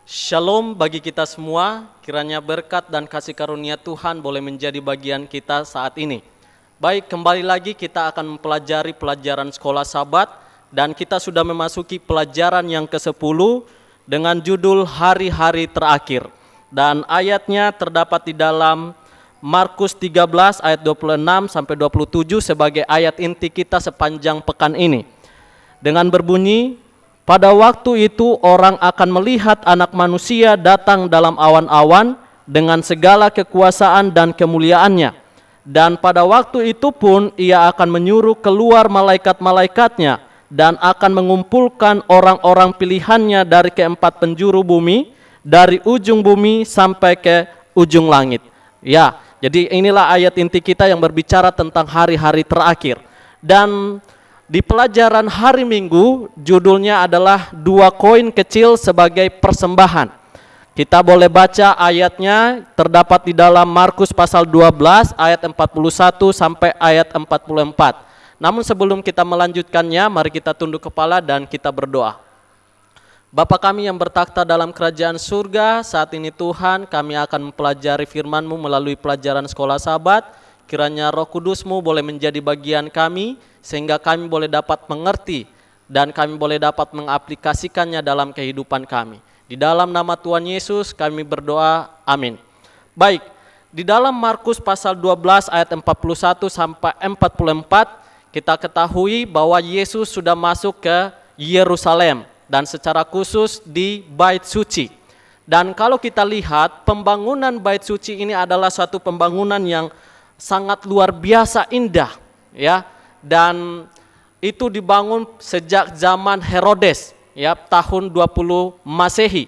Shalom bagi kita semua, kiranya berkat dan kasih karunia Tuhan boleh menjadi bagian kita saat ini. Baik, kembali lagi kita akan mempelajari pelajaran sekolah Sabat dan kita sudah memasuki pelajaran yang ke-10 dengan judul hari-hari terakhir. Dan ayatnya terdapat di dalam Markus 13 ayat 26 sampai 27 sebagai ayat inti kita sepanjang pekan ini. Dengan berbunyi, pada waktu itu orang akan melihat Anak Manusia datang dalam awan-awan dengan segala kekuasaan dan kemuliaannya. Dan pada waktu itu pun ia akan menyuruh keluar malaikat-malaikatnya dan akan mengumpulkan orang-orang pilihannya dari keempat penjuru bumi, dari ujung bumi sampai ke ujung langit. Ya, jadi inilah ayat inti kita yang berbicara tentang hari-hari terakhir. Dan di pelajaran hari Minggu, judulnya adalah 2 koin kecil sebagai persembahan. Kita boleh baca ayatnya, terdapat di dalam Markus pasal 12 ayat 41 sampai ayat 44. Namun sebelum kita melanjutkannya, mari kita tunduk kepala dan kita berdoa. Bapa kami yang bertakhta dalam kerajaan surga, saat ini Tuhan kami akan mempelajari firman-Mu melalui pelajaran sekolah Sabat. Kiranya Roh Kudus-Mu boleh menjadi bagian kami, sehingga kami boleh dapat mengerti dan kami boleh dapat mengaplikasikannya dalam kehidupan kami. Di dalam nama Tuhan Yesus kami berdoa, amin. Baik, di dalam Markus pasal 12 ayat 41 sampai 44, kita ketahui bahwa Yesus sudah masuk ke Yerusalem dan secara khusus di Bait Suci. Dan kalau kita lihat, pembangunan Bait Suci ini adalah satu pembangunan yang sangat luar biasa indah, ya. Dan itu dibangun sejak zaman Herodes, ya, tahun 20 Masehi.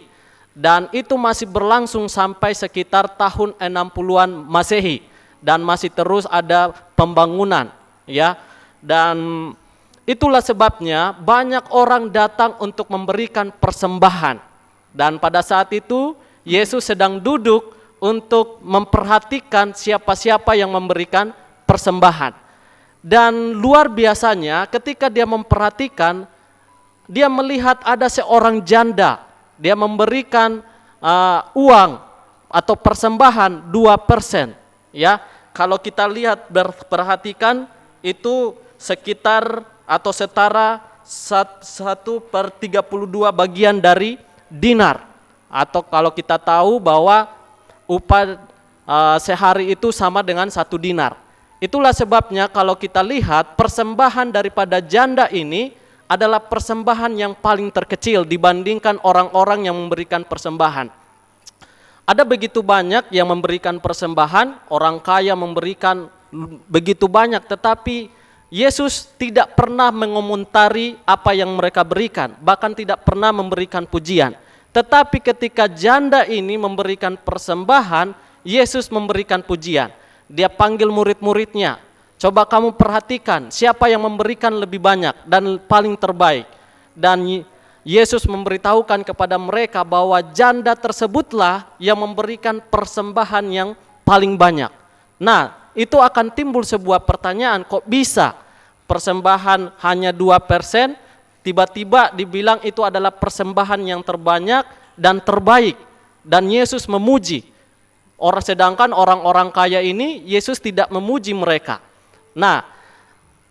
Dan itu masih berlangsung sampai sekitar tahun 60-an Masehi dan masih terus ada pembangunan, ya. Dan itulah sebabnya banyak orang datang untuk memberikan persembahan. Dan pada saat itu Yesus sedang duduk untuk memperhatikan siapa-siapa yang memberikan persembahan. Dan luar biasanya ketika dia memperhatikan, dia melihat ada seorang janda. Dia memberikan uang atau persembahan 2%. Ya, kalau kita lihat perhatikan itu sekitar atau setara 1/32 bagian dari dinar. Atau kalau kita tahu bahwa upah sehari itu sama dengan 1 dinar. Itulah sebabnya kalau kita lihat persembahan daripada janda ini adalah persembahan yang paling terkecil dibandingkan orang-orang yang memberikan persembahan. Ada begitu banyak yang memberikan persembahan, orang kaya memberikan begitu banyak, tetapi Yesus tidak pernah mengomentari apa yang mereka berikan, bahkan tidak pernah memberikan pujian. Tetapi ketika janda ini memberikan persembahan, Yesus memberikan pujian. Dia panggil murid-muridnya, coba kamu perhatikan siapa yang memberikan lebih banyak dan paling terbaik. Dan Yesus memberitahukan kepada mereka bahwa janda tersebutlah yang memberikan persembahan yang paling banyak. Nah, itu akan timbul sebuah pertanyaan, kok bisa persembahan hanya 2%? Tiba-tiba dibilang itu adalah persembahan yang terbanyak dan terbaik. Dan Yesus memuji. Sedangkan orang-orang kaya ini Yesus tidak memuji mereka. Nah,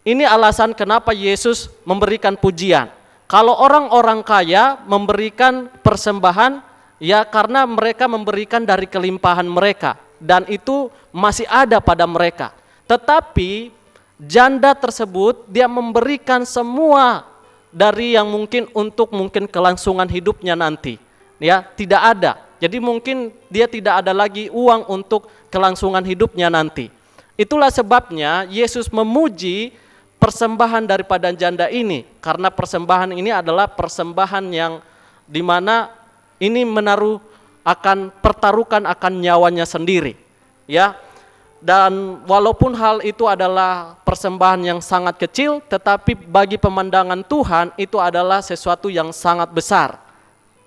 ini alasan kenapa Yesus memberikan pujian. Kalau orang-orang kaya memberikan persembahan, ya karena mereka memberikan dari kelimpahan mereka. Dan itu masih ada pada mereka. Tetapi janda tersebut dia memberikan semua dari yang mungkin untuk kelangsungan hidupnya nanti, ya tidak ada. Jadi mungkin dia tidak ada lagi uang untuk kelangsungan hidupnya nanti. Itulah sebabnya Yesus memuji persembahan daripada janda ini, karena persembahan ini adalah persembahan yang dimana ini pertaruhkan akan nyawanya sendiri, ya. Dan walaupun hal itu adalah persembahan yang sangat kecil, tetapi bagi pemandangan Tuhan itu adalah sesuatu yang sangat besar.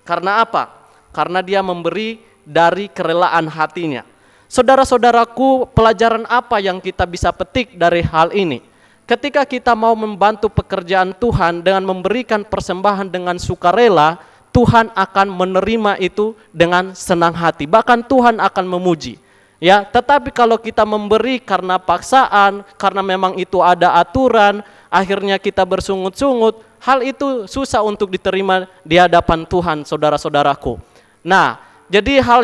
Karena apa? Karena dia memberi dari kerelaan hatinya. Saudara-saudaraku, pelajaran apa yang kita bisa petik dari hal ini? Ketika kita mau membantu pekerjaan Tuhan dengan memberikan persembahan dengan sukarela, Tuhan akan menerima itu dengan senang hati. Bahkan Tuhan akan memuji. Ya, tetapi kalau kita memberi karena paksaan, karena memang itu ada aturan, akhirnya kita bersungut-sungut, hal itu susah untuk diterima di hadapan Tuhan, saudara-saudaraku. Nah, jadi hal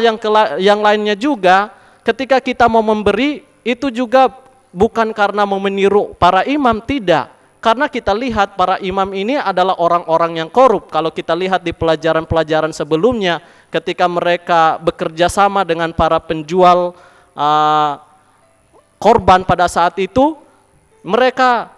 yang lainnya juga, ketika kita mau memberi, itu juga bukan karena mau meniru para imam, tidak. Karena kita lihat para imam ini adalah orang-orang yang korup. Kalau kita lihat di pelajaran-pelajaran sebelumnya, ketika mereka bekerja sama dengan para penjual korban pada saat itu, mereka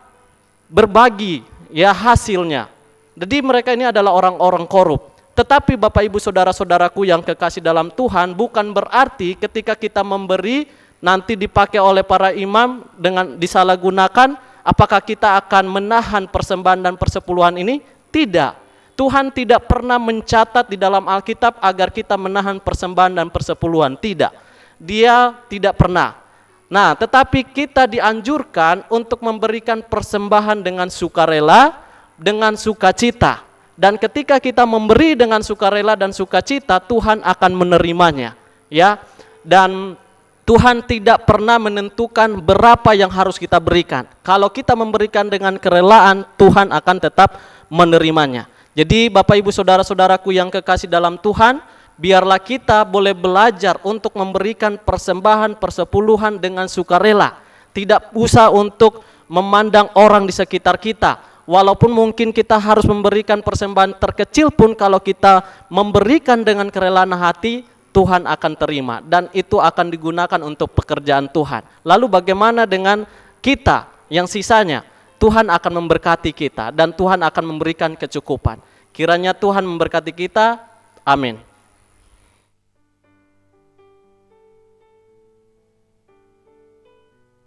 berbagi ya hasilnya. Jadi mereka ini adalah orang-orang korup. Tetapi Bapak Ibu saudara-saudaraku yang kekasih dalam Tuhan, bukan berarti ketika kita memberi nanti dipakai oleh para imam dengan disalahgunakan. Apakah kita akan menahan persembahan dan persepuluhan ini? Tidak. Tuhan tidak pernah mencatat di dalam Alkitab agar kita menahan persembahan dan persepuluhan. Tidak. Dia tidak pernah. Nah, tetapi kita dianjurkan untuk memberikan persembahan dengan sukarela, dengan sukacita. Dan ketika kita memberi dengan sukarela dan sukacita, Tuhan akan menerimanya. Ya. Dan Tuhan tidak pernah menentukan berapa yang harus kita berikan. Kalau kita memberikan dengan kerelaan, Tuhan akan tetap menerimanya. Jadi Bapak Ibu saudara-saudaraku yang kekasih dalam Tuhan, biarlah kita boleh belajar untuk memberikan persembahan persepuluhan dengan sukarela. Tidak usah untuk memandang orang di sekitar kita. Walaupun mungkin kita harus memberikan persembahan terkecil pun, kalau kita memberikan dengan kerelaan hati, Tuhan akan terima dan itu akan digunakan untuk pekerjaan Tuhan. Lalu bagaimana dengan kita yang sisanya? Tuhan akan memberkati kita dan Tuhan akan memberikan kecukupan. Kiranya Tuhan memberkati kita. Amin.